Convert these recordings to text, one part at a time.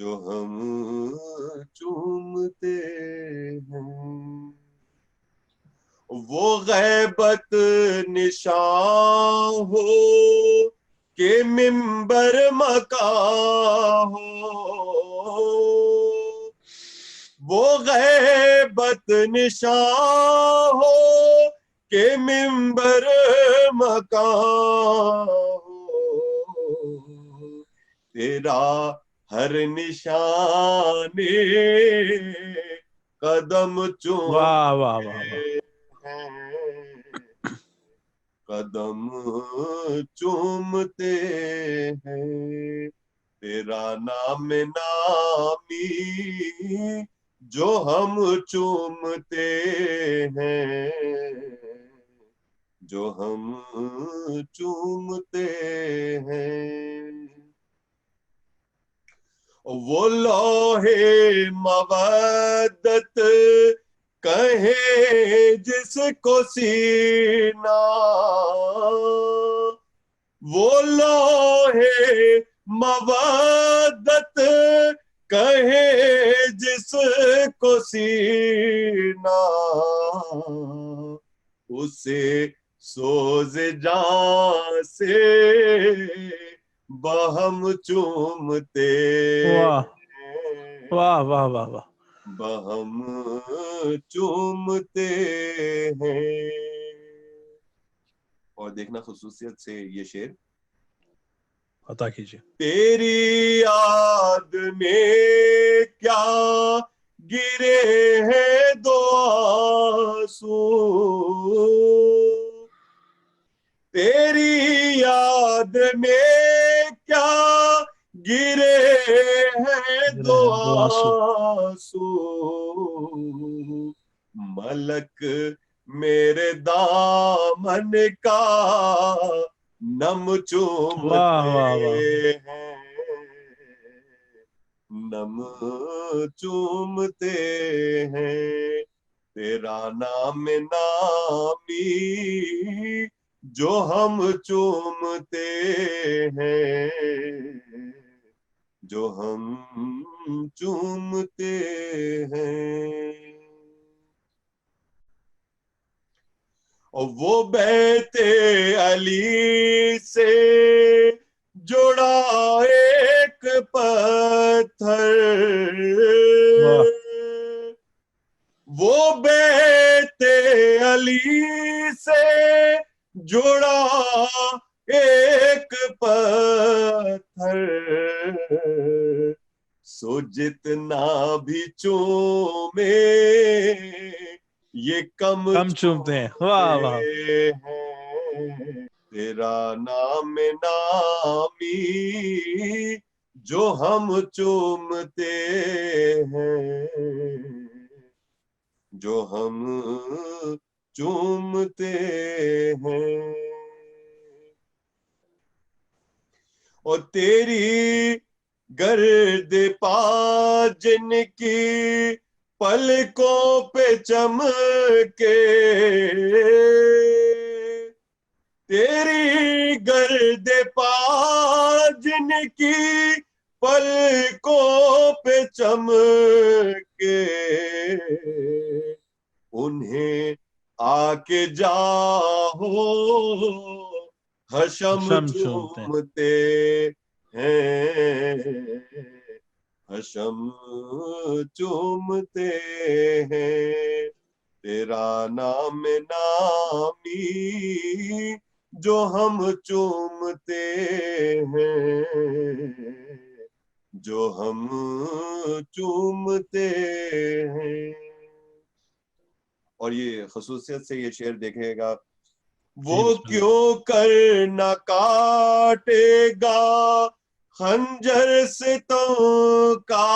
جو ہم چومتے ہیں، وہ غیبت نشان ہو کہ منبر مکان ہو، وہ غیبت نشان ہو کہ منبر مکان ہو، تیرا ہر نشان قدم واہ واہ واہ واہ، قدم چومتے ہیں، تیرا نام نامی جو ہم چومتے ہیں، جو ہم چومتے ہیں، وہ لوہے مودت کہے جس کو سینہ، وہ لوہے مودت کہے جس کو سینہ، اسے سوز جان سے بہم چومتے واہ ہیں، واہ واہ واہ واہ، بہم چومتے ہیں۔ اور دیکھنا خصوصیت سے یہ شعر، عطا کیجیے۔ تیری یاد میں کیا گرے ہیں دو آنسو، تیری یاد میں کیا گرے ہیں دو آنسو، ملک میرے دامن کا نم واہ واہ واہ، چومتے ہیں، نم چومتے ہیں، تیرا نام نامی جو ہم چومتے ہیں، جو ہم چومتے ہیں، اور وہ بیت علی سے جڑا ایک پتھر، واہ وہ بیت علی سے جڑا ایک پتھر، سو جتنا بھی چومے یہ کم چومتے ہیں، چومتے واہ واہ، ہیں، تیرا نام نامی جو ہم چومتے ہیں، جو ہم چومتے ہیں، اور تیری گرد پا جن کی پلکوں پہ چمکے، تیری گرد پا جن کی پلکوں پہ چمکے، انہیں آ کے جاؤ حشم چومتے ہیں، چومتے ہیں، حشم چومتے ہیں، تیرا نام نامی جو ہم چومتے ہیں، جو ہم چومتے ہیں۔ اور یہ خصوصیت سے یہ شعر دیکھے گا، وہ جی بسم اللہ۔ کیوں کر نہ کاٹے گا خنجر ستم کا،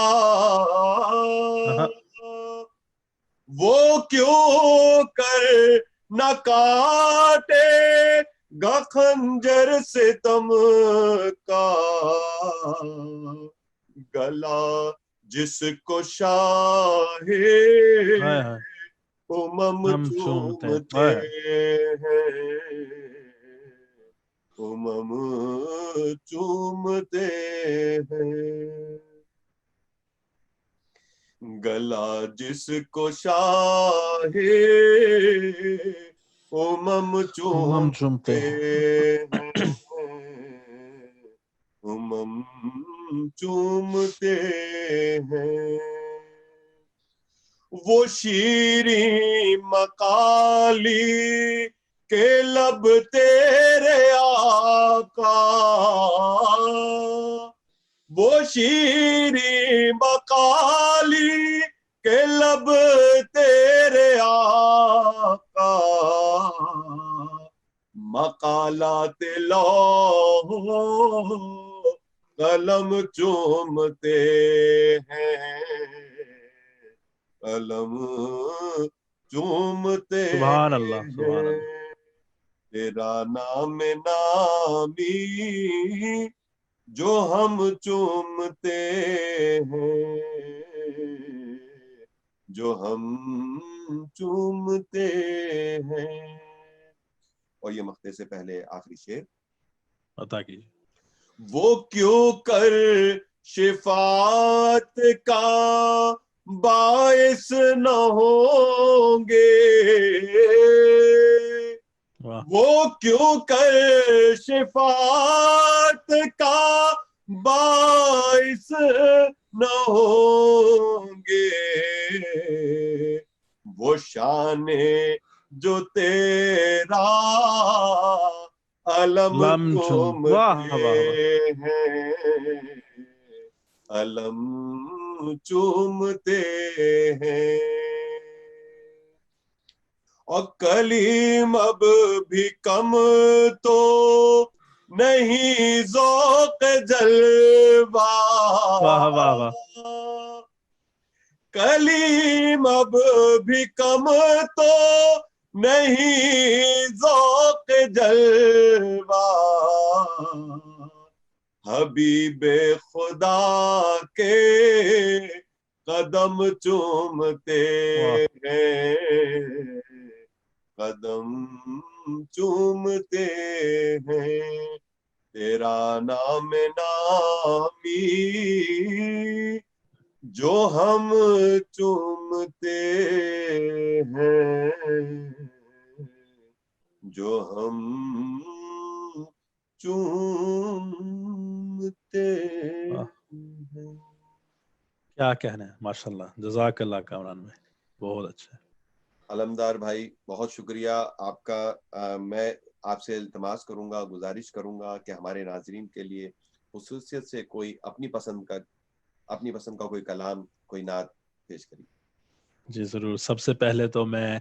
وہ کیوں کر نہ کاٹے گا خنجر ستم کا، گلا جس کو شاہ ہائے ہائے، ہم چومتے ہیں، چومتے ہائے ہائے، ہیں، چومتے ہیں۔ گلا جس کو شاہ امم چومتے ہیں، امم چومتے ہیں، وہ شیریں مقالی کے لب تیرے آقا، وہ شیریں مقالی کے لب تیرے آقا، مقالات لوح قلم چومتے ہیں، قلم چومتے سبحان اللہ، سبحان ہیں، اللہ. تیرا نام نامی جو ہم چومتے ہیں، جو ہم چومتے ہیں. اور یہ مقطع سے پہلے آخری شعر، عطا کیجیے. وہ کیوں کر شفاعت کا باعث نہ ہوں گے، واہ. وہ کیوں کر شفاعت کا باعث نہ ہوں گے، وہ شان جو تیرا علم لم چوم. واہ چومتے واہ واہ. ہیں، علم چومتے ہیں. اور کلیم اب بھی کم تو نہیں ذوق جلوہ، واہ واہ واہ. کلیم اب بھی کم تو نہیں ذوق جلوہ، حبیب خدا کے قدم چومتے ہیں، قدم چومتے ہیں. تیرا نام نامی جو ہم چومتے ہیں، جو ہم چومتے واہ. ہیں. کیا کہنا ہے، ماشاء اللہ. جزاک اللہ کامران بھائی، بہت اچھا. علمدار بھائی بہت شکریہ آپ کا. میں آپ سے التماس کروں گا، گزارش کروں گا کہ ہمارے ناظرین کے لیے خصوصیت سے کوئی اپنی پسند کا کوئی کلام، کوئی نعت پیش کریے. جی ضرور. سب سے پہلے تو میں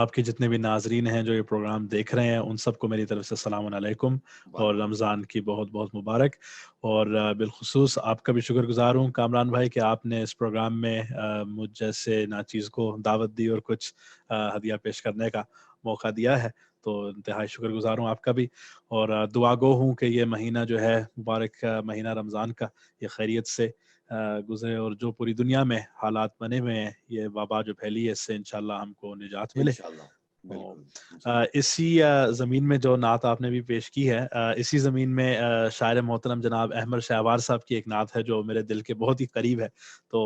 آپ کے جتنے بھی ناظرین ہیں جو یہ پروگرام دیکھ رہے ہیں ان سب کو میری طرف سے السلام علیکم اور رمضان کی بہت بہت مبارک. اور بالخصوص آپ کا بھی شکر گزار ہوں کامران بھائی کہ آپ نے اس پروگرام میں مجھ جیسے ناچیز کو دعوت دی اور کچھ ہدیہ پیش کرنے کا موقع دیا ہے، تو انتہائی شکر گزار ہوں آپ کا بھی. اور دعا گو ہوں کہ یہ مہینہ جو ہے مبارک مہینہ رمضان کا، یہ خیریت سے گزرے، اور جو پوری دنیا میں حالات بنے ہوئے ہیں، یہ وبا جو پھیلی ہے، اس سے انشاءاللہ ہم کو نجات ملے. انشاءاللہ بالکل. اسی زمین میں جو نعت آپ نے بھی پیش کی ہے، اسی زمین میں شاعر محترم جناب احمد شہوار صاحب کی ایک نعت ہے جو میرے دل کے بہت ہی قریب ہے، تو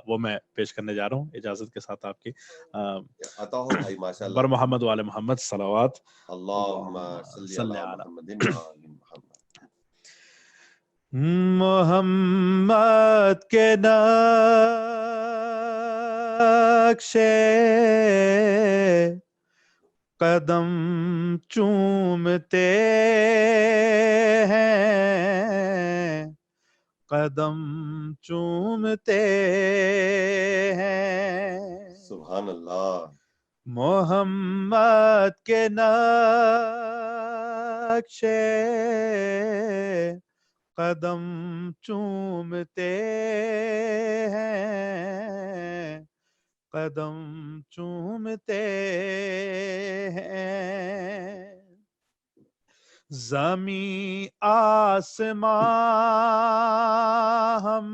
وہ میں پیش کرنے جا رہا ہوں اجازت کے ساتھ آپ کی. عطا ہو بھائی، ماشاءاللہ. بر محمد وعلی محمد صلوات. اللہم صلی علی محمد وعلی محمد. محمد کے نقش قدم چومتے ہیں، قدم چومتے ہیں. سبحان اللہ. محمد کے نقش قدم چومتے ہیں، قدم چومتے ہیں. زمین آسمان ہم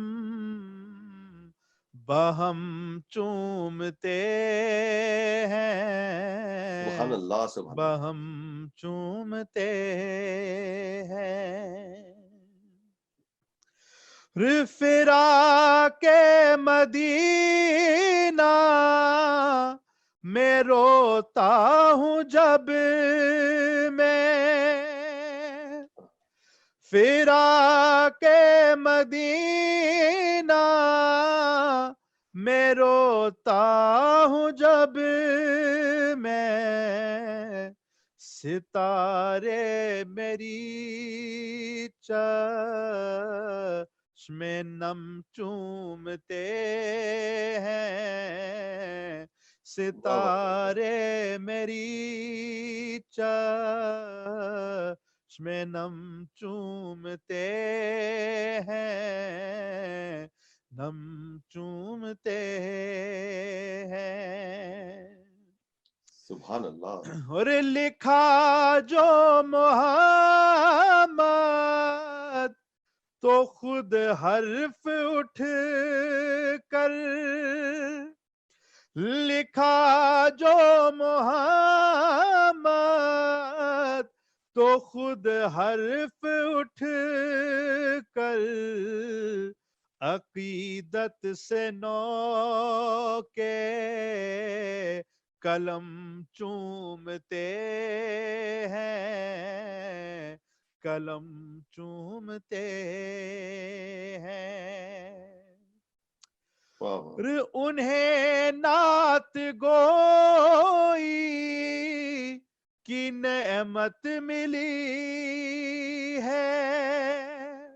بہم چومتے ہیں، سبحان اللہ. سبحان اللہ. بہم چومتے ہیں. فراق مدینہ میں روتا ہوں جب میں، فراق مدینہ میں روتا ہوں جب میں، ستارے میری چشم نم چومتے ہیں، ستارے میری چشم نم چومتے ہیں، نم چومتے ہیں۔ سبحان اللہ۔ اور لکھا جو محمد تو خود حرف اٹھ کر، لکھا جو محمد تو خود حرف اٹھ کر، عقیدت سے نو کے قلم چومتے ہیں، قلم چومتے ہیں۔ واہ واہ۔ انہیں نعت گوئی کی نعمت ملی ہے،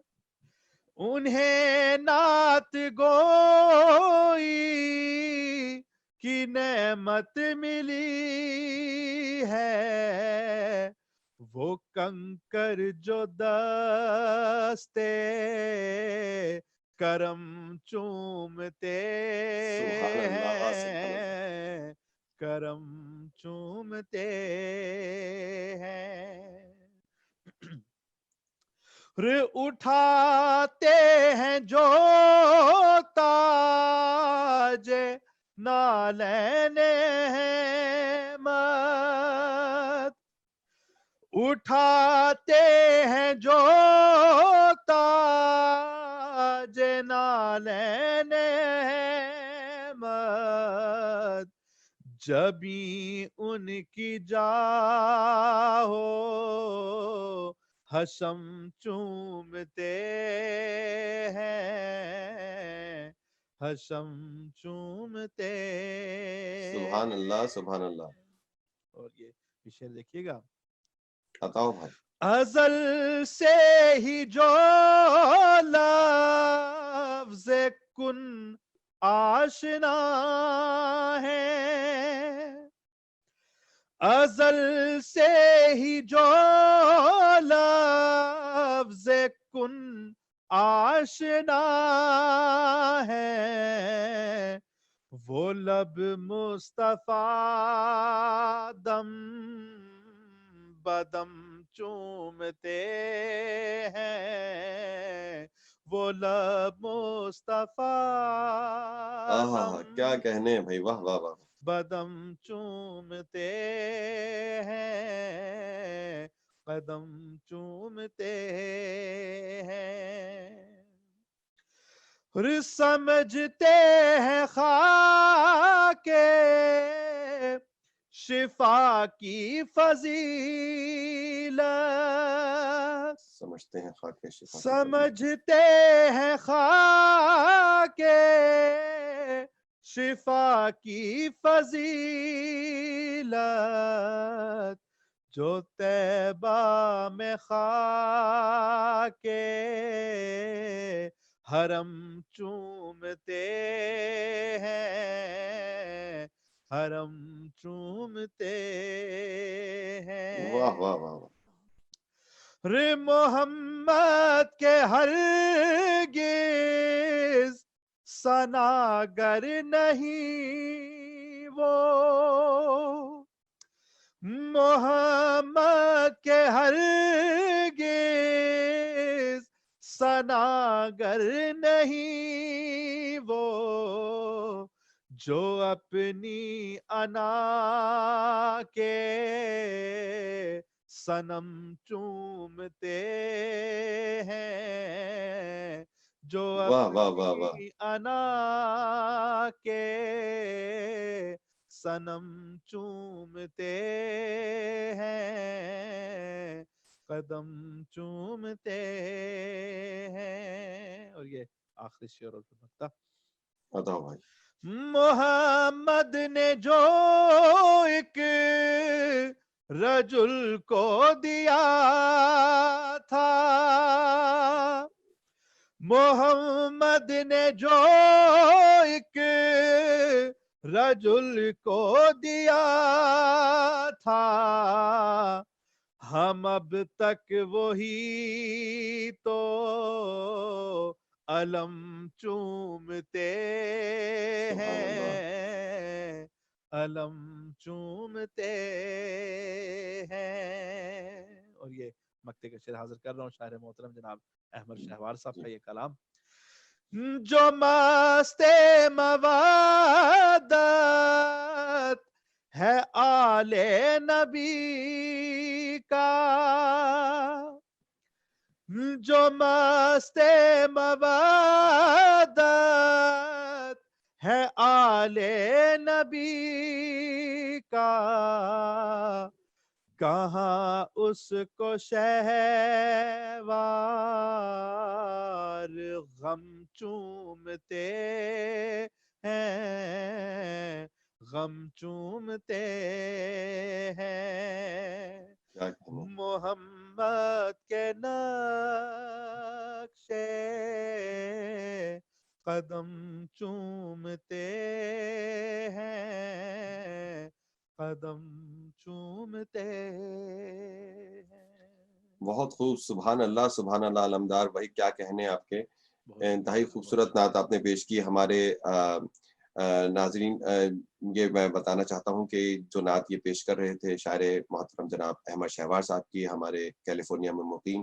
انہیں نعت گوئی کی نعمت ملی ہے، وہ کنکر جو دستے کرم چومتے سبحان اللہ، سبحان اللہ۔ ہیں، کرم چومتے ہیں۔ اٹھاتے ہیں جو تاج نالین احمد، اٹھاتے ہیں جو تاج نالین احمد، جبھی ان کی جاہو حشم چومتے ہیں، حشم چومتے سبحان اللہ، سبحان اللہ۔ اور یہ شعر دیکھیے گا، بتاؤ بھائی۔ ازل سے ہی جو لفظ کن آشنا ہے، ازل سے ہی جو لفظ کن آشنا ہے، وہ لب مصطفیٰ دم بدم چومتے ہیں، وہ لب مصطفیٰ کیا کہنے ہیں بھائی، واہ واہ واہ۔ بدم چومتے ہیں، قدم چومتے ہیں، اور سمجھتے ہیں خاک شفا کی فضیلت، سمجھتے ہیں خاک شفا کی فضیلت، سمجھتے ہیں خاک شفا کی فضیلت، جو طیبہ میں خاک حرم چومتے ہیں، حرم چومتے ہیں۔ واہ واہ واہ واہ۔ محمد کے ہرگز ثناگر نہیں وہ، محمد کے ہرگز ثناگر نہیں وہ، جو اپنی انا کے صنم چومتے ہیں، جو واہ واہ واہ واہ. اپنی انا کے صنم چومتے ہیں، قدم چومتے ہیں. اور یہ آخری شعر اور نقطہ. بتاؤ بھائی. محمد نے جو ایک رجل کو دیا تھا، محمد نے جو ایک رجل کو دیا تھا، ہم اب تک وہی تو علم چومتے سبحان اللہ. ہیں، علم چومتے ہیں. اور یہ مکتے کا شعر حاضر کر رہا ہوں، شاعر محترم جناب احمد شہوار صاحب کا یہ کلام. جو مست موادت ہے آل نبی کا، جو مست موادت ہے آل نبی کا، کہاں اس کو شہوار غم چومتے ہیں، غم چومتے ہیں. کیا کہنا. محمد کے نقش قدم چومتے ہیں، قدم چومتے ہیں. بہت خوب. سبحان اللہ سبحان اللہ. علمدار بھائی کیا کہنے آپ کے. انتہائی خوبصورت نعت آپ نے پیش کی. ہمارے ناظرین یہ میں بتانا چاہتا ہوں کہ جو نعت یہ پیش کر رہے تھے شاعر محترم جناب احمد شہوار صاحب کی، ہمارے کیلیفورنیا میں مقیم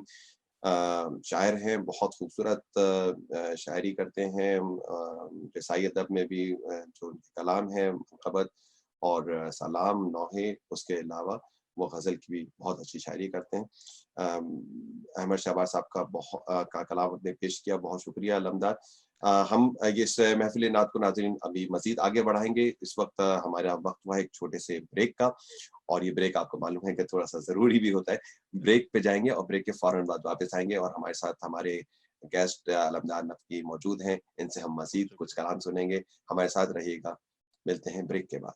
شاعر ہیں. بہت خوبصورت شاعری کرتے ہیں. رسائی ادب میں بھی جو کلام ہے قبط اور سلام نوحے، اس کے علاوہ وہ غزل کی بھی بہت اچھی شاعری کرتے ہیں. احمد شہباز صاحب کا کلام نے پیش کیا. بہت شکریہ علمدار. ہم اس محفل نعت کو ناظرین ابھی مزید آگے بڑھائیں گے. اس وقت ہمارا وقت ہوا ایک چھوٹے سے بریک کا، اور یہ بریک آپ کو معلوم ہے کہ تھوڑا سا ضروری بھی ہوتا ہے. بریک پہ جائیں گے اور بریک کے فوراً بعد واپس آئیں گے، اور ہمارے ساتھ ہمارے گیسٹ علمدار نقوی موجود ہیں. ان سے ہم مزید کچھ کلام سنیں گے. ہمارے ساتھ رہیے گا. ملتے ہیں بریک کے بعد.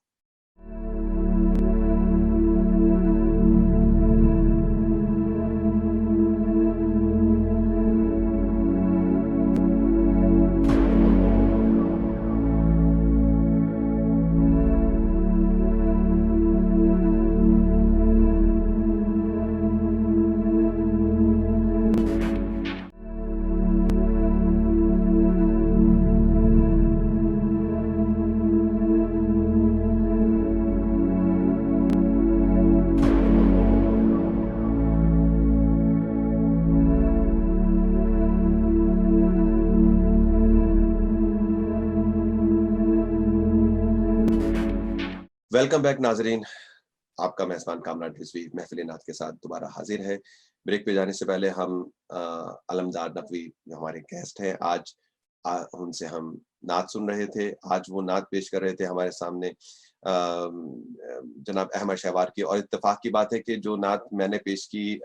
ویلکم بیک ناظرین. آپ کا میزبان کامران رضوی محفل نعت کے ساتھ دوبارہ حاضر ہے. بریک پہ جانے سے پہلے ہم علمدار نقوی جو ہمارے گیسٹ ہیں آج ان سے ہم نعت سن رہے تھے. آج وہ نعت پیش کر رہے تھے ہمارے سامنے جناب احمد شہوار کی. اور اتفاق کی بات ہے کہ جو نعت میں نے پیش کی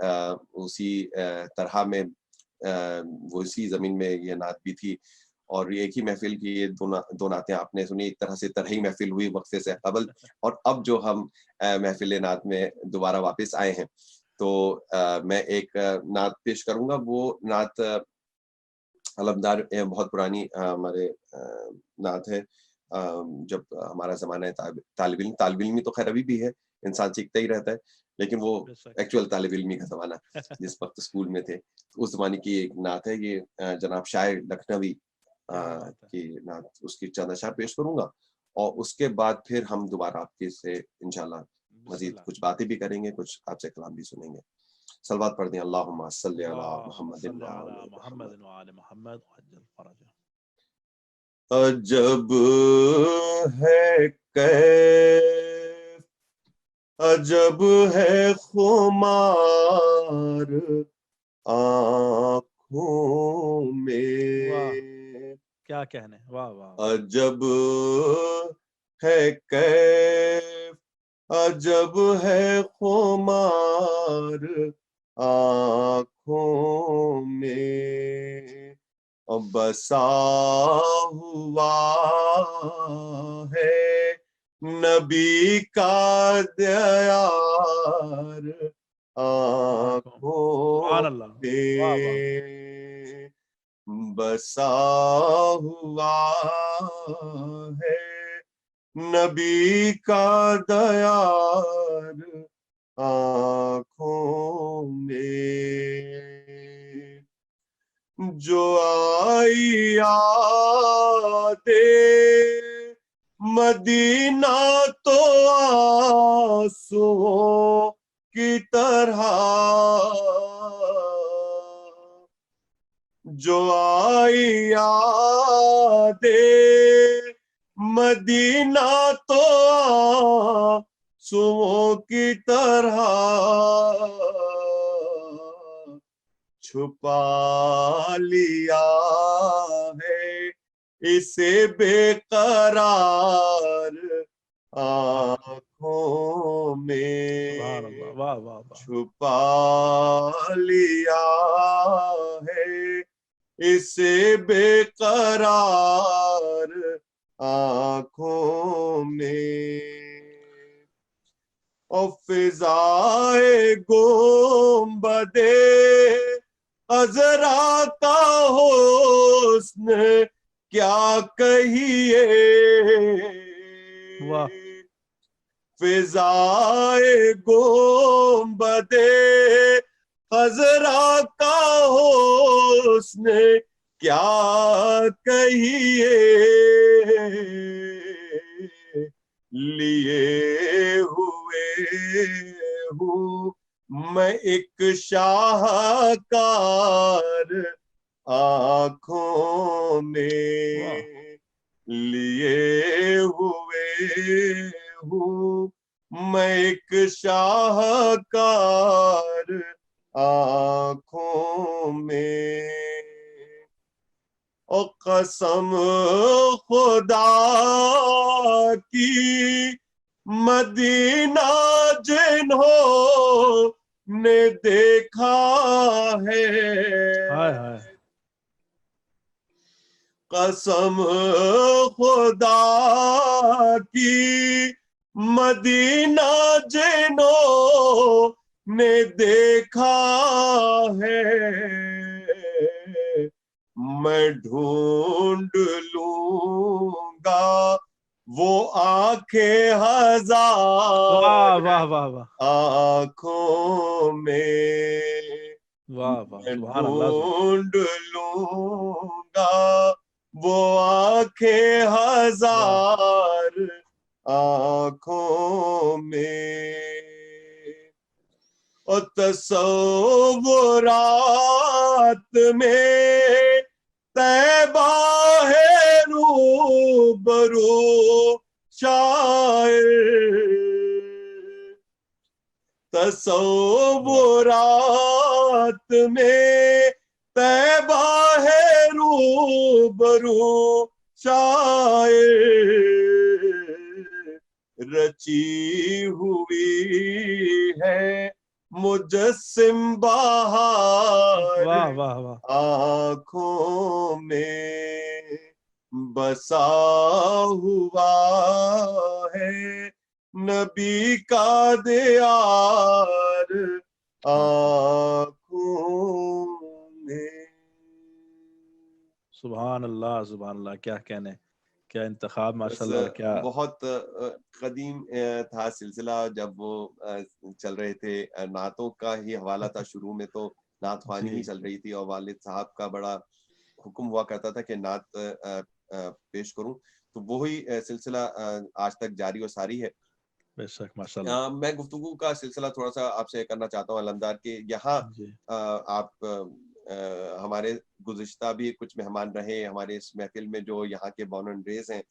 اسی طرح میں وہ اسی زمین میں یہ نعت بھی تھی، اور ایک ہی محفل کی یہ دو نعتیں آپ نے سنی. ایک طرح سے طرحی محفل ہوئی وقفے سے قبل، اور اب جو ہم محفل نعت میں دوبارہ واپس آئے ہیں تو میں ایک نعت پیش کروں گا. وہ نعت علمدار بہت پرانی ہمارے نعت ہے. جب ہمارا زمانہ طالب علمی تو خیر ابھی بھی ہے، انسان سیکھتا ہی رہتا ہے، لیکن وہ ایکچوئل طالب علمی کا زمانہ جس وقت اسکول میں تھے اس زمانے کی ایک نعت ہے. یہ جناب شاعر لکھنوی کی نعت، اس کی چند اشعار پیش کروں گا، اور اس کے بعد پھر ہم دوبارہ آپ کے سے انشاءاللہ مزید کچھ باتیں بھی کریں گے، کچھ آپ سے کلام بھی سنیں گے. صلوات پڑھ دیں. اللہم صلی علی محمد وعلی محمد. عجب ہے کیف، عجب ہے خمار آنکھوں واہ میں کیا کہنے واہ واہ عجب ہے کیف عجب ہے خمار آنکھوں میں بسا ہوا ہے نبی کا دیار سبحان آنکھوں اللہ واہ واہ میں بسا ہوا ہے نبی کا دیار آنکھوں میں جو آئی یاد مدینہ تو آنسوؤں کی طرح جو آئی یاد مدینہ تو آنسوؤں کی طرح چھپا لیا ہے اسے بے قرار آنکھوں میں سبحان اللہ واہ واہ واہ چھپا لیا ہے اسے بے قرار آنکھوں میں اور فضائے گنبدے عذرا کا حسن کیا کہیے واہ فضائے گنبدے عذرا کا حسن کیا کہیے لیے ہوئے ہوں میں ایک شاہکار آنکھوں میں لیے ہوئے ہوں میں ایک شاہکار آنکھوں میں او قسم خدا کی مدینہ جنہوں نے دیکھا ہے ہائے ہائے قسم خدا کی مدینہ جنہوں نے دیکھا ہے میں ڈھونڈ لوں گا وہ آنکھیں ہزار واہ واہ واہ واہ آنکھوں میں واہ واہ میں سبحان اللہ ڈھونڈ لوں گا وہ آنکھیں ہزار آنکھوں میں اور تصورات میں طیبہ ہے روبرو شاعر تصورات میں طیبہ ہے روبرو شاعر رچی ہوئی ہے مجسم بہار واہ واہ واہ آنکھوں میں بسا ہوا ہے نبی کا دیار آنکھوں میں سبحان اللہ کیا کہنے کیا انتخاب بس ماشاءاللہ اور کیا بہت قدیم تھا سلسلہ جب وہ چل رہے تھے نعتوں کا ہی حوالہ تھا شروع میں تو نعت خوانی ہی چل رہی تھی اور والد صاحب کا بڑا حکم ہوا کرتا تھا کہ نعت پیش کروں تو وہی سلسلہ آج تک جاری و ساری ہے بے شک ماشاءاللہ میں گفتگو کا سلسلہ تھوڑا سا آپ سے کرنا چاہتا ہوں علمدار کہ یہاں جی آپ ہمارے گزشتہ بھی کچھ مہمان رہے ہمارے اس محفل میں جو یہاں کے بورن اینڈ ریز ہیں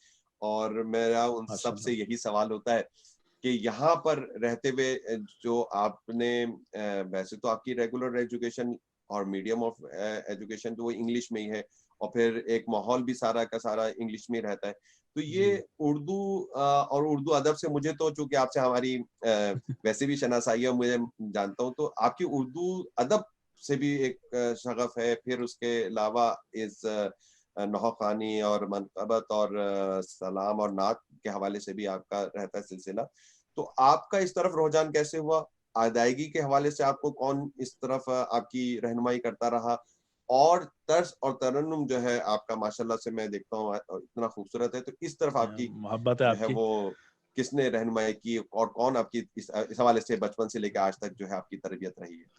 اور میرا ان سب سے یہی سوال ہوتا ہے کہ یہاں پر رہتے ہوئے جو آپ نے ویسے تو آپ کی ریگولر ایجوکیشن اور میڈیم آف ایجوکیشن تو وہ انگلش میں ہی ہے, اور پھر ایک ماحول بھی سارا کا سارا انگلش میں رہتا ہے. تو یہ اردو اور اردو ادب سے مجھے تو چونکہ آپ سے ہماری ویسے بھی شناسائی ہے, مجھے جانتا ہوں, تو آپ کی اردو ادب سے بھی ایک شغف ہے. پھر اس کے علاوہ اس نحو خوانی اور منقبت اور سلام اور نعت کے حوالے سے بھی آپ کا رہتا ہے سلسلہ. تو آپ کا اس طرف رجحان کیسے ہوا؟ ادائیگی کے حوالے سے آپ کو کون اس طرف آپ کی رہنمائی کرتا رہا؟ اور طرز اور ترنم جو ہے آپ کا ماشاءاللہ سے میں دیکھتا ہوں اتنا خوبصورت ہے, تو اس طرف آپ کی محبت ہے جو آپ ہے کی. وہ کس نے رہنمائی کی, اور کون آپ کی اس حوالے سے بچپن سے لے کے آج تک جو ہے آپ کی تربیت رہی ہے؟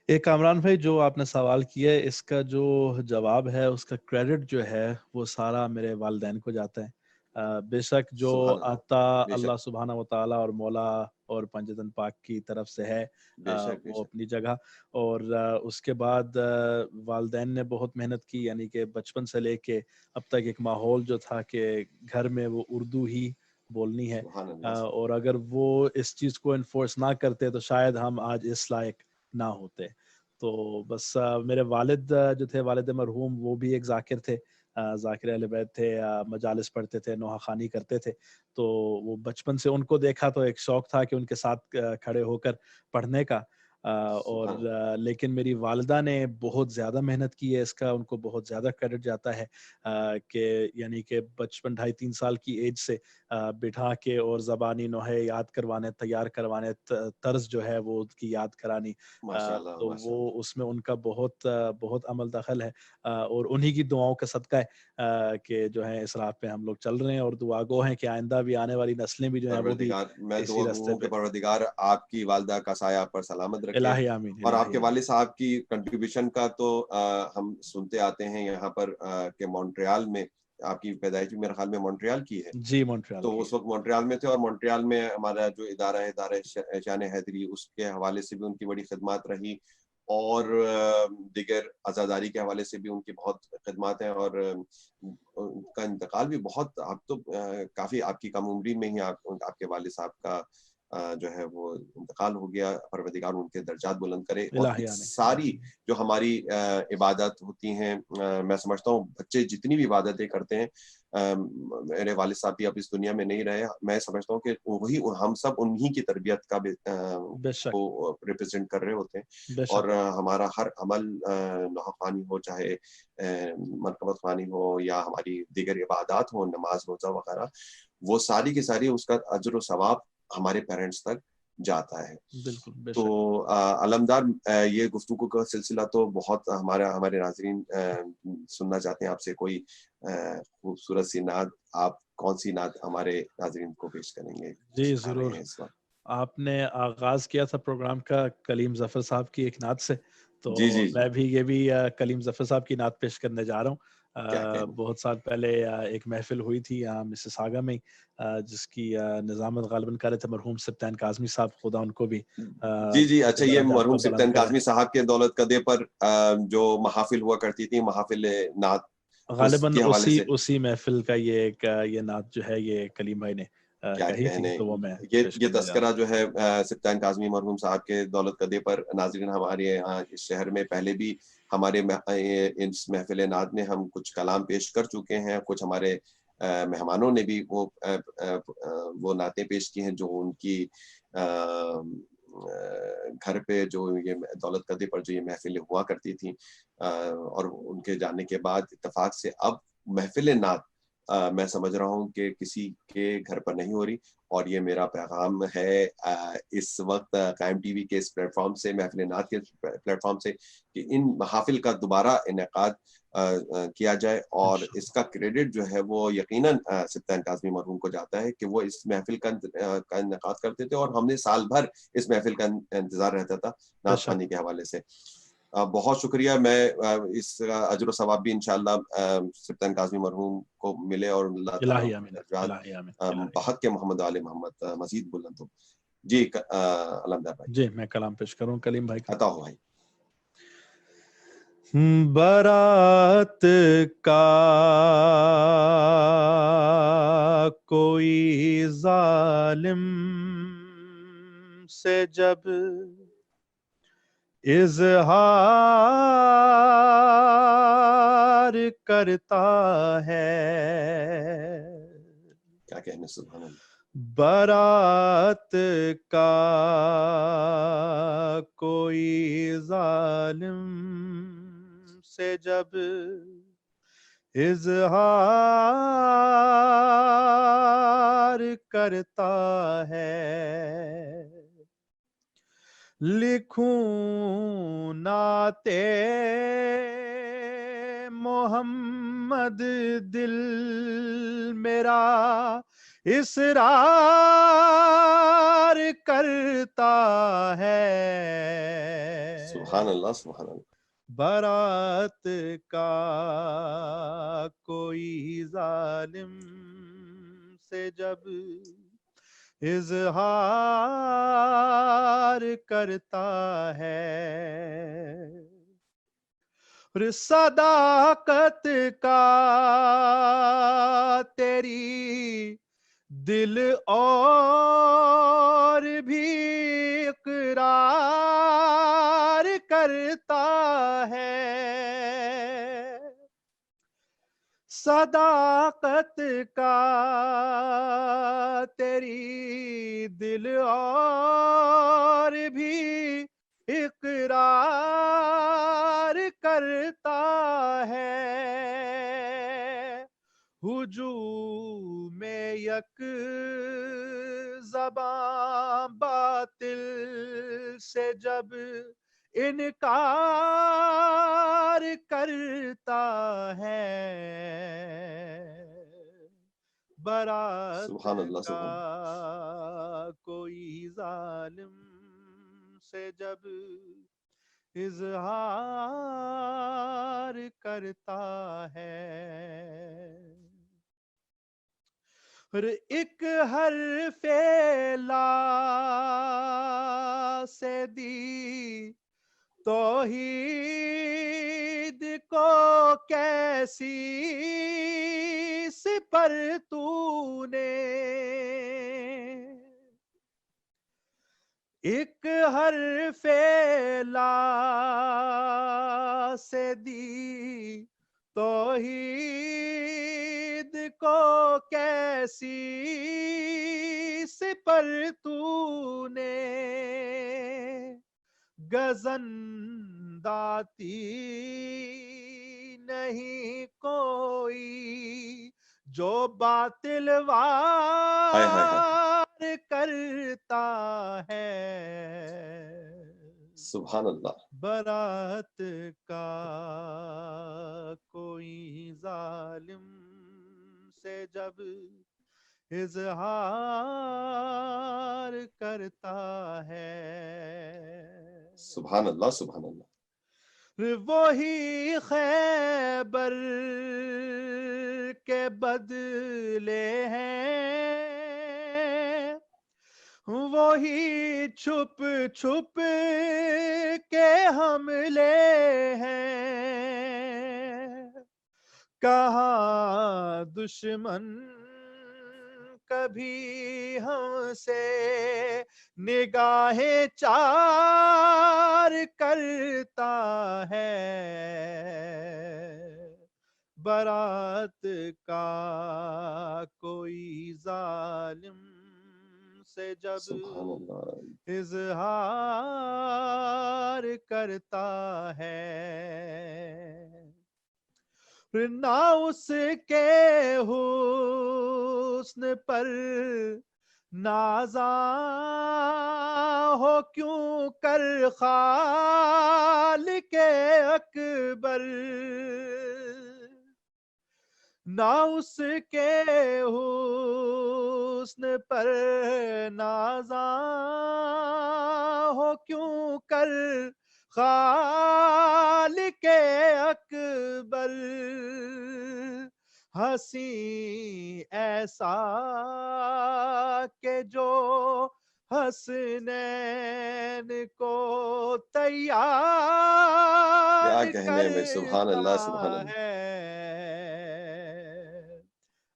ایک کامران بھائی, جو آپ نے سوال کیا ہے اس کا جو جواب ہے, اس کا کریڈٹ جو ہے وہ سارا میرے والدین کو جاتا ہے. بے شک جو سبحان اللہ, آتا بے شک اللہ سبحانہ و تعالیٰ اور مولا اور پنجتن پاک کی طرف سے ہے, بے شک بے وہ شک. اپنی جگہ. اور اس کے بعد والدین نے بہت محنت کی, یعنی کہ بچپن سے لے کے اب تک ایک ماحول جو تھا کہ گھر میں وہ اردو ہی بولنی ہے, سبحان اللہ. اور اگر وہ اس چیز کو انفورس نہ کرتے تو شاید ہم آج اس لائق نہ ہوتے. تو بس میرے والد جو تھے, والد مرحوم, وہ بھی ایک ذاکر تھے, ذاکر اہل بیت تھے, مجالس پڑھتے تھے, نوحہ خوانی کرتے تھے. تو وہ بچپن سے ان کو دیکھا تو ایک شوق تھا کہ ان کے ساتھ کھڑے ہو کر پڑھنے کا. اور لیکن میری والدہ نے بہت زیادہ محنت کی ہے, اس کا ان کو بہت زیادہ کریڈٹ جاتا ہے, کہ یعنی کہ بچپن 2.5-3 سال کی ایج سے بٹھا کے اور زبانی نوحے یاد کروانے, تیار کروانے, طرز جو ہے وہ کی یاد کرانی, تو وہ اس میں ان کا بہت بہت عمل دخل ہے. اور انہی کی دعاؤں کا صدقہ ہے کہ جو ہے اس راہ پہ ہم لوگ چل رہے ہیں, اور دعا گو ہیں کہ آئندہ بھی آنے والی نسلیں بھی جو ہیں وہ بھی میں اسی دعا راستے گو پہ. کہ پروردگار آپ کی والدہ کا سایہ آپ پر سلامت رکھے, الہی آمین, اور آپ الہی کے آمین. والد صاحب کی کنٹریبیوشن کا تو ہم سنتے آتے ہیں یہاں پر کہ مونٹریال میں آپ کی پیدائش میرے خیال میں مونٹریال کی ہے. جی مونٹریال تو کی اس وقت مونٹریال میں تھے, اور مونٹریال میں ہمارا جو ادارہ ہے, ادارہ شان حیدری, اس کے حوالے سے بھی ان کی بڑی خدمات رہی, اور دیگر عزاداری کے حوالے سے بھی ان کی بہت خدمات ہیں. اور ان کا انتقال بھی بہت, اب تو کافی آپ کی کم عمری میں ہی آپ کے والد صاحب کا جو ہے وہ انتقال ہو گیا. پروردگار ان کے درجات بلند کرے. اور الہی آمین. ساری جو ہماری عبادت ہوتی ہیں, میں سمجھتا ہوں بچے جتنی بھی عبادتیں کرتے ہیں, میرے والد صاحب بھی اب اس دنیا میں نہیں رہے, میں سمجھتا ہوں کہ وہی ہم سب انہی کی تربیت کا کو ریپرزینٹ کر رہے ہوتے ہیں. اور ہمارا ہر عمل, نوحہ خوانی ہو, چاہے منقبت خوانی ہو, یا ہماری دیگر عبادات ہو, نماز روزہ وغیرہ, وہ ساری کی ساری اس کا اجر و ثواب ہمارے پیرنٹس تک جاتا ہے. بالکل. تو علمدار, یہ گفتگو کا سلسلہ تو بہت ہمارے ناظرین سننا چاہتے ہیں آپ سے کوئی خوبصورت سی نعت. آپ کون سی نعت ہمارے ناظرین کو پیش کریں گے؟ جی ضرور. آپ نے آغاز کیا تھا پروگرام کا کلیم ظفر صاحب کی ایک نعت سے, تو میں بھی یہ بھی کلیم ظفر صاحب کی نعت پیش کرنے جا رہا ہوں. بہت سال پہلے ایک محفل ہوئی تھی یہاں مسز آگا میں, جس کی نظامت غالباً کر رہے تھے مرحوم سبطین کاظمی صاحب, خدا ان کو بھی. جی اچھا, یہ مرحوم سبطین کاظمی صاحب کے دولت قدے پر جو محافل ہوا کرتی تھی, محافل نعت, غالباً اسی محفل کا یہ نعت جو ہے یہ کلیم بھائی نے کہی تھی, تو وہ میں یہ تذکرہ جو ہے سبطین کاظمی مرحوم صاحب کے دولت قدے پر, ناظرین ہمارے یہاں اس شہر میں پہلے بھی ہمارے اس محفل نعت میں ہم کچھ کلام پیش کر چکے ہیں. کچھ ہمارے مہمانوں نے بھی وہ نعتیں پیش کی ہیں جو ان کی گھر پہ جو یہ دولت قدے پر جو یہ محفلیں ہوا کرتی تھیں, اور ان کے جانے کے بعد اتفاق سے اب محفل نعت میں سمجھ رہا ہوں کہ کسی کے گھر پر نہیں ہو رہی. اور یہ میرا پیغام ہے اس وقت قائم ٹی وی کے اس پلیٹ فارم سے, محفل نعت کے پلیٹ فارم سے, کہ ان محافل کا دوبارہ انعقاد کیا جائے. اور اس کا کریڈٹ جو ہے وہ یقیناً سبطین کاظمی مرحوم کو جاتا ہے کہ وہ اس محفل کا انعقاد کرتے تھے, اور ہم نے سال بھر اس محفل کا انتظار رہتا تھا نعت خوانی کے حوالے سے. بہت شکریہ. میں اس اجر و ثواب بھی انشاءاللہ سبطین کاظمی مرحوم کو ملے, اور اللہ تعالیٰ بحق کے محمد آل محمد مزید بلند ہو. جی علمدار بھائی. جی میں کلام پیش کروں کلیم بھائی کا. عطا ہو بھائی. برات کا کوئی ظالم سے جب اظہار کرتا ہے کیا کہنے سبحان اللہ. برات کا کوئی ظالم سے جب اظہار کرتا ہے لکھوں نعت محمد دل میرا اصرار کرتا ہے سبحان اللہ سبحان اللہ. برات کا کوئی ظالم سے جب اظہار کرتا ہے صداقت کا تیری دل اور بھی اقرار کرتا ہے صداقت کا تیری دل اور بھی اقرار کرتا ہے ہجوم میں یک زباں باطل سے جب انکار کرتا ہے برات سبحان اللہ کا سبحان کوئی ظالم سے جب اظہار کرتا ہے ایک حرف لا سے دی توحید کو کیسی سپر تو نے ایک حرف لا سے دی توحید کو کیسی سپر تو نے گزنداتی نہیں کوئی جو باطل وار کرتا ہے سبحان اللہ. برات کا کوئی ظالم سے جب اظہار کرتا ہے سبحان اللہ سبحان اللہ. وہی خیبر کے بدلے ہیں وہی چھپ چھپ کے حملے ہیں کہاں دشمن کبھی ہم سے نگاہیں چار کرتا ہے برات کا کوئی ظالم سے جب سبحان اللہ. اظہار کرتا ہے نہ اس کے حسن پر نازاں ہو کیوں کر خالق اکبر نہ اس کے حسن پر نازاں ہو کیوں کر خالق اکبر ہنسی ایسا کہ جو حسنین کو تیار کیا کہنے میں سبحان اللہ سبحان کرتا اللہ. ہے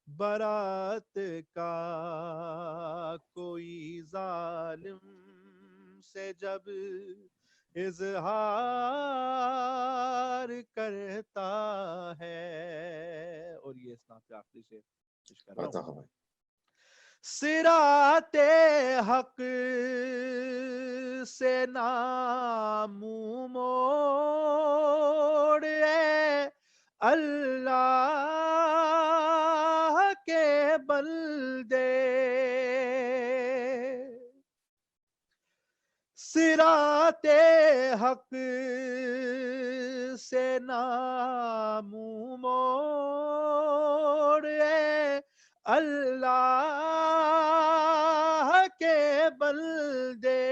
برات کا کوئی ظالم سے جب اظہار کرتا ہے. اور یہ اس نام پہ آخری سے پیش کر رہا ہوں. عطا ہو بھائی. صراط حق سے نام موڑ اے اللہ کے بندے. صراط حق سے نام موڑ اے اللہ کے بندے.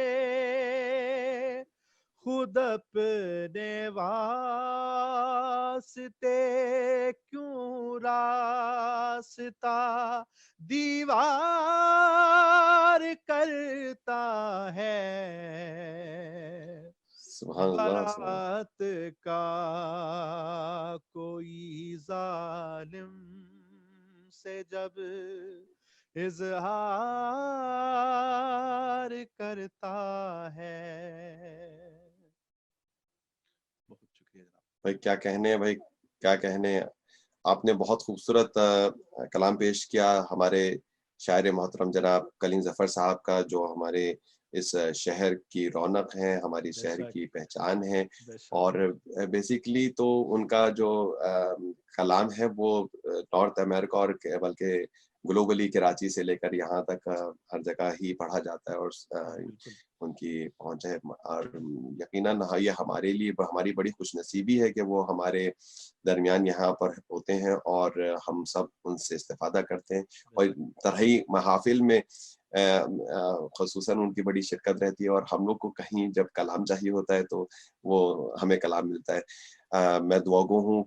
خود اپنے واسطے کیوں راستہ دیوار کرتا ہے. سبحان اللہ. سبحان. برات کا کوئی ظالم سے جب اظہار کرتا ہے. بہت شکریہ جناب. بھائی کیا کہنے ہیں بھائی, کیا کہنے ہیں. آپ نے بہت خوبصورت کلام پیش کیا. ہمارے شاعر محترم جناب کلیم ظفر صاحب کا, جو ہمارے اس شہر کی رونق ہیں, ہماری شہر کی پہچان ہے. اور بیسیکلی تو ان کا جو کلام ہے وہ نارتھ امریکہ اور بلکہ گلوبلی کراچی سے لے کر یہاں تک ہر جگہ ہی پڑھا جاتا ہے, اور ان کی پہنچ ہے. اور یقیناً یہ ہمارے لیے ہماری بڑی خوش نصیبی ہے کہ وہ ہمارے درمیان یہاں پر ہوتے ہیں اور ہم سب ان سے استفادہ کرتے ہیں. اور طرحی محافل میں خصوصاً ان کی بڑی شرکت رہتی ہے, اور ہم لوگ کو کہیں جب کلام چاہیے ہوتا ہے تو وہ ہمیں کلام ملتا ہے. میں دعا گو ہوں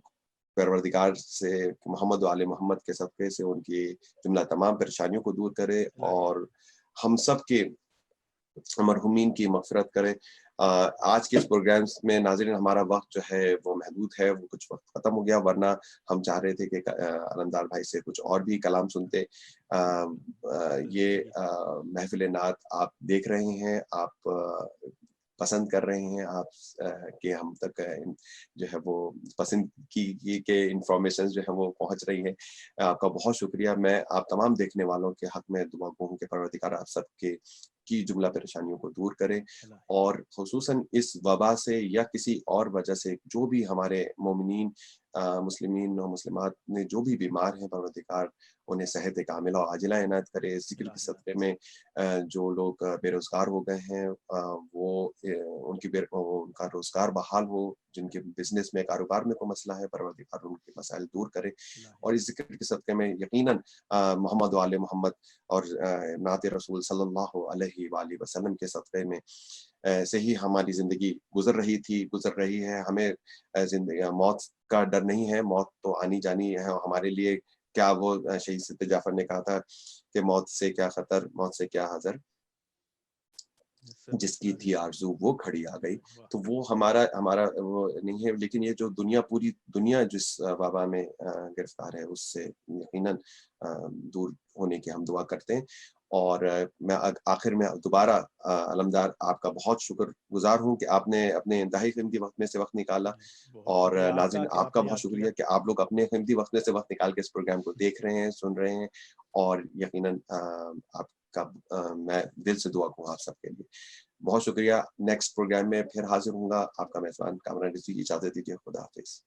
پروردگار سے محمد و آل محمد کے صدقے سے ان کی جملہ تمام پریشانیوں کو دور کرے اور ہم سب کے مرحومین کی مغفرت کرے. آج کے اس پروگرامز میں ناظرین ہمارا وقت جو ہے وہ محدود ہے, وہ کچھ وقت ختم ہو گیا, ورنہ ہم چاہ رہے تھے کہ علمدار بھائی سے کچھ اور بھی کلام سنتے. یہ محفل نعت آپ دیکھ رہے ہیں, آپ پسند کر رہے ہیں, آپ کہ ہم تک جو ہے وہ پسند کی کہ انفارمیشن جو ہے وہ پہنچ رہی ہے. آپ کا بہت شکریہ. میں آپ تمام دیکھنے والوں کے حق میں دعا گو ہوں کہ پروردگار آپ سب کی جملہ پریشانیوں کو دور کرے, اور خصوصاً اس وبا سے یا کسی اور وجہ سے جو بھی ہمارے مومنین مسلمین و مسلمات میں جو بھی بیمار ہیں, پروردگار انہیں صحت کاملہ و عاجلہ عنایت کرے. ذکر کے صدقے میں جو لوگ بے روزگار ہو گئے ہیں وہ ان کا روزگار بحال ہو, جن کے بزنس میں کاروبار میں کوئی مسئلہ ہے پروردگار ان کے مسائل دور کرے. اور اس ذکر کے صدقے میں یقیناً محمد و آل محمد اور نعت رسول صلی اللہ علیہ وآلہ وسلم کے صدقے میں سے ہی ہماری زندگی گزر رہی ہے. ہمیں موت کا ڈر نہیں ہے, موت تو آنی جانی ہے ہمارے لیے. کیا وہ شہید سید جعفر نے کہا تھا کہ موت سے کیا خطر, موت سے کیا حذر, جس کی تھی آرزو وہ گھڑی آ گئی. تو وہ ہمارا وہ نہیں ہے, لیکن یہ جو پوری دنیا جس وبا میں گرفتار ہے اس سے یقیناً دور ہونے کی ہم دعا کرتے ہیں. اور میں آخر میں دوبارہ علمدار آپ کا بہت شکر گزار ہوں کہ آپ نے اپنے انتہائی قیمتی وقت میں سے وقت نکالا, اور ناظرین آپ کا بہت شکریہ کہ آپ لوگ اپنے قیمتی وقت میں سے وقت نکال کے اس پروگرام کو دیکھ رہے ہیں, سن رہے ہیں, اور یقیناً آپ کا میں دل سے دعا کروں آپ سب کے لیے. بہت شکریہ. نیکسٹ پروگرام میں پھر حاضر ہوں گا. آپ کا میزبان کامران رضوی, اجازت دیجیے. خدا حافظ.